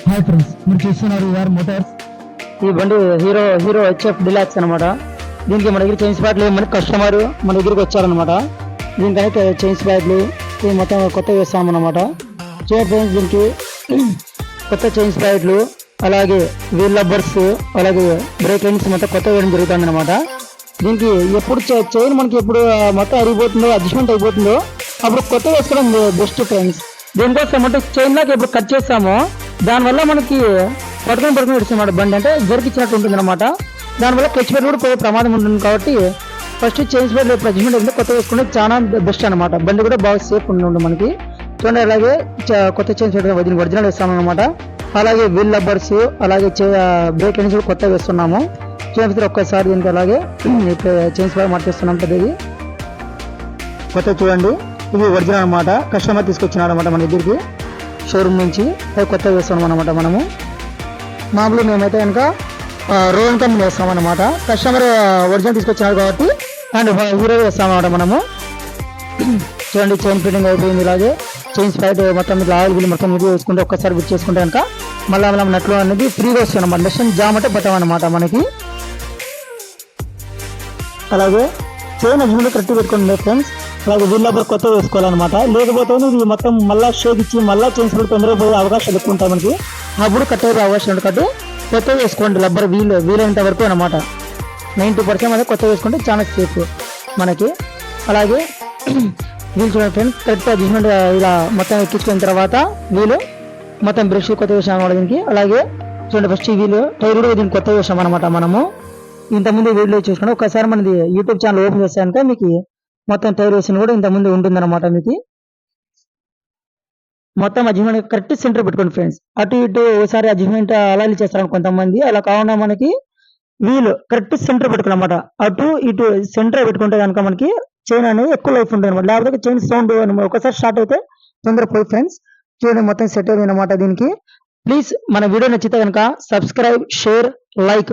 Hi friends, మీరు చూస్తున్నారు యార్ మోటార్స్. ఈ బండి హీరో హెచ్ఎఫ్ డిలాక్స్ అనమాట. దీనికి మన దగ్గర చైన్స్ ప్యాడ్లు మనకి కస్టమర్ మన దగ్గరికి వచ్చారనమాట. దీనికైతే చైన్స్ ప్యాడ్లు మొత్తం కొత్త వేస్తామన్నమాట. చూడండి ఫ్రెండ్స్, దీనికి కొత్త చైన్స్ ప్యాడ్లు, అలాగే వీల్ రబ్బర్స్, అలాగే బ్రేక్ లైన్స్ మొత్తం కొత్త వేయడం జరుగుతుంది అనమాట. దీనికి ఎప్పుడు చైన్ మనకి ఎప్పుడు మొత్తం అరిగిపోతుందో, అడ్జస్ట్మెంట్ అయిపోతుందో అప్పుడు కొత్త వేసుకోవడం బెస్ట్ ఫ్రెండ్స్. దీనికోసం అంటే చైన్ లాగా ఎప్పుడు కట్ చేస్తామో దానివల్ల మనకి పట్టుకొని ఇస్తున్నమాట బండి అంటే జరికిచ్చినట్టు ఉంటుంది అనమాట. దానివల్ల క్లచ్ ప్లేట్ కూడా పోయే ప్రమాదం ఉంటుంది. కాబట్టి ఫస్ట్ చైన్స్ ప్లేట్ ఎప్పుడు అడ్జస్ట్మెంట్ అయితే కొత్త వేసుకుంటే చాలా బెస్ట్ అనమాట. బండి కూడా బాగా సేఫ్ ఉంటుంది మనకి. చూడండి, అలాగే కొత్త చైన్స్ ప్లేట్ ఒరిజినల్ వేస్తామన్నమాట. అలాగే వీల్ రబ్బర్స్, అలాగే బ్రేక్ లైన్స్ కూడా కొత్త వేస్తున్నాము. చూడండి ఒక్కసారి దీనికి అలాగే చైన్స్ ప్లేట్ మార్చేస్తున్నాం పెద్దది కొత్త. చూడండి, ఇది ఒరిజినల్ అనమాట. కస్టమర్ తీసుకొచ్చినాడు అనమాట మన దగ్గరికి షోరూమ్ నుంచి. అది కొత్త వేస్తున్నాం అనమాట. మనము మామూలు మేమైతే కనుక రోల్ కంపెనీ వేస్తాం అనమాట. కస్టమర్ ఒరిజినల్ తీసుకొచ్చినాడు కాబట్టి అండ్ హీరో వేస్తామన్నమాట మనము. చూడండి, చైన్ ఫిట్టింగ్ అయిపోయింది. ఇలాగే చైన్స్ ప్యాడ్ మొత్తం ఇట్లా ఆయిల్ బిల్ మొత్తం ఇది వేసుకుంటే ఒక్కసారి బుక్ చేసుకుంటే కనుక మళ్ళీ మనం నట్లు అనేది ఫ్రీగా వస్తుంది అనమాట. నెక్స్ట్ జామ్ అంటే పట్టాం అనమాట మనకి. అలాగే చైన్ అడ్జస్ట్మెంట్ కరెక్ట్ పెట్టుకోండి ఫ్రెండ్స్. అలాగే వీల్ రబ్బర్ కొత్త వేసుకోవాలన్నమాట. లేకపోతే ఇది మొత్తం మళ్ళీ షేక్ ఇచ్చి మళ్ళీ చైన్స్ పెట్టి తొందరగా పోయే అవకాశాలు ఎక్కువ ఉంటాయి మనకి. అప్పుడు కట్ అయ్యే అవకాశం ఉంటుంది. కాబట్టి కొత్త వేసుకోండి రబ్బర్ వీలైనంత వరకు అనమాట. 90% అనేది కొత్త వేసుకుంటే చాలా సేఫ్ మనకి. అలాగే వీల్ చూడండి ఫ్రెండ్స్, కరెక్ట్ అడ్జస్ట్మెంట్ ఇలా మొత్తం ఎక్కించుకున్న తర్వాత వీలు మొత్తం బ్రష్ కొత్త వేసాం అనమాట దీనికి. అలాగే చూడండి, ఫస్ట్ వీలు టైర్ కూడా దీనికి కొత్త వేసాం అనమాట మనము. ఇంతకుముందు వీడియో చూసుకుంటే ఒకసారి మనది యూట్యూబ్ ఛానల్ ఓపెన్ చేస్తానంటే మీకు మొత్తం టైర్ వేసిన కూడా ఇంతకుముందు ఉంటుందన్నమాట. మీకు మొత్తం అడ్జస్ట్మెంట్ కరెక్ట్ సెంటర్ పెట్టుకోండి ఫ్రెండ్స్. అటు ఇటు ఒకసారి అడ్జస్ట్మెంట్ అలా చేస్తారని కొంతమంది. అలా కాకుండా మనకి వీల్ కరెక్ట్ సెంటర్ పెట్టుకోవాలన్నమాట. అటు ఇటు సెంటర్ పెట్టుకుంటే కనుక మనకి చైన్ అనేది ఎక్కువ లైఫ్ ఉంటుంది అనమాట. లేకపోతే చైన్ సౌండ్ ఒకసారి స్టార్ట్ అయితే తొందరగా పోయి ఫ్రెండ్స్. చూడండి, మొత్తం సెట్ అయింది అనమాట దీనికి. ప్లీజ్ మన వీడియో నచ్చితే కనుక సబ్స్క్రైబ్, షేర్, లైక్